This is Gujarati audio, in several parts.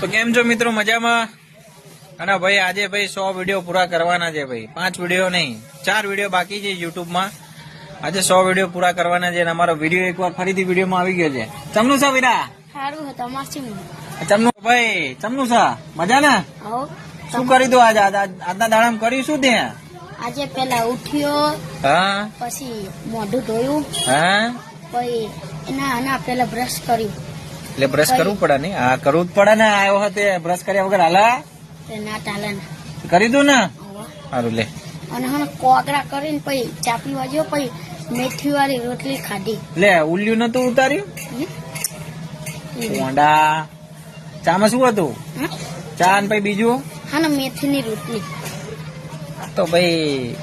તો કેમ છો મિત્રો, મજામાં? અને ભાઈ આજે ભાઈ 100 વિડીયો પૂરા કરવાના છે ભાઈ. 5 વિડીયો નહીં, 4 વિડીયો બાકી છે યુટ્યુબમાં. આજે 100 વિડીયો પૂરા કરવાના છે અને અમારો વિડીયો એકવાર ફરીથી વિડીયોમાં આવી ગયો છે. ચમનું સા વીરા? સારું હતા માસી. ચમનું ભાઈ, ચમનું સા મજા ને? શું કરી દો આજે? આજના દાડામાં કર્યું શું ત્યાં? આજે પેલા ઉઠ્યો, હા, પછી મોઢું ધોયું, હા, પછી એના પેલા બ્રશ કર્યું. એટલે બ્રશ કરવું પડે ને? હા, કરવું જ પડે ને. આવ્યો હતો બ્રશ કર્યા વગર હાલા? ના ચાલે ને. કરી દઉં ને? સારું લે. અને હવે કોગરા કરીને પછી ચા પીવા ગયો, પછી મેથી વાળી રોટલી ખાધી. લે, ઉલ્યું નતું ઉતાર્યું? મોંડા ચામાં શું હતું? ચા ને પછી બીજું? હા ને મેથીની રોટલી. તો ભાઈ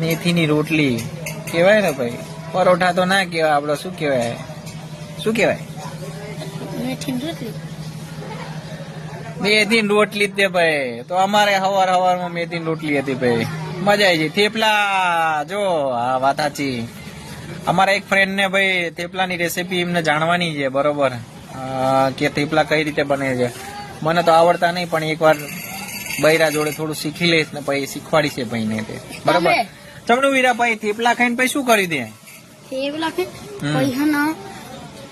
મેથીની રોટલી કેવાય ને ભાઈ. પરોઠા તો ના કેવાય, આપડે શું કેવાય? શું કેવાય? મેથીની રોટલી. મેથીની રોટલી જ તે ભાઈ. તો અમારે હવારમાં મેથીની રોટલી હતી ભાઈ. મજા આવી જાય. થેપલા જો, આ વાત સાચી. અમારા એક ફ્રેન્ડ ને ભાઈ થેપલાની રેસીપી એમને જાણવાની છે, બરોબર? કે થેપલા કઈ રીતે બને છે. મને તો આવડતા નહીં, પણ એકવાર બૈરા જોડે થોડું શીખી લઈશ ને પછી શીખવાડી છે ભાઈ ને તે, બરોબર? ચમનું વીરા ભાઈ થેપલા ખાઈને પછી શું કરી દે? થેપલા ખાઈને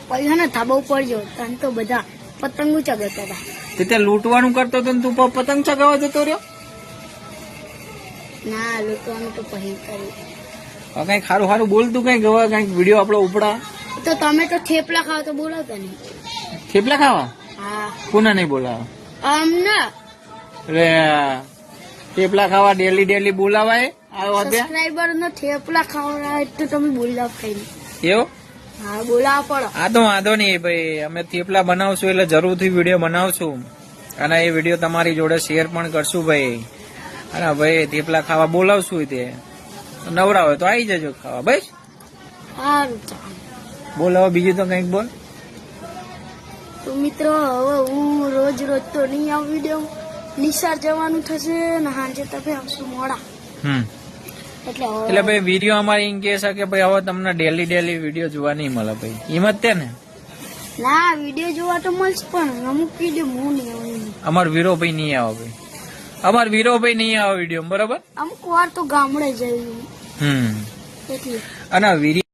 પૈસા ને ધાબા ઉપર ગયો, તને તો બધા પતંગો ચગાવતા હતા. તે લૂંટવાનું કરતો હતો ને તું પતંગ ચગાવવા જતો રહ્યો? ના, લૂંટવાનું તો પછી કર્યું. કઈક સારું બોલતું, કઈક કઈક વિડીયો આપડો ઉપડા. તો તમે તો થેપલા ખાવ તો બોલાવતા નહીં. થેપલા ખાવા? હા. કોના નહીં બોલાવા? અમને થેપલા ખાવા ડેલી બોલાવાય? સબસ્ક્રાઇબર નો થેપલા ખાવા તો તમે બોલાવતા નહીં. એવું? હા, બોલાવવા પડો. આ તો વાંધો નહીં ભાઈ. અમે થેપલા બનાવશું એટલે જરૂરથી વિડીયો બનાવશું અને એ વિડીયો તમારી જોડે શેર પણ કરશું ભાઈ. અને ભાઈ થેપલા ખાવા બોલાવશું. તે નવરા હોય તો આવી જજો ખાવા ભાઈ. સારું, બોલ હવે બીજું તો કઈક બોલ. તો મિત્રો હવે હું રોજ તો નહીં આવું વિડીયો. નિશાળ જવાનું થશે ને સાંજે તમે આવશું મોડા. એટલે ભાઈ વિડીયો અમારે એમ કે છે કે ભાઈ હવે તમને ડેલી વિડીયો જોવા નહીં મળે ભાઈ. હિંમત તે ને? ના, વિડીયો જોવા તો મળશે પણ અમુક વિડીયો હું નહીં આવું. અમાર વીરો ભાઈ નહીં આવે ભાઈ. અમાર વીરો ભાઈ નહીં આવે વિડીયો, બરોબર? અમુક વાર તો ગામડે જઈ એટલે અને વિડીયો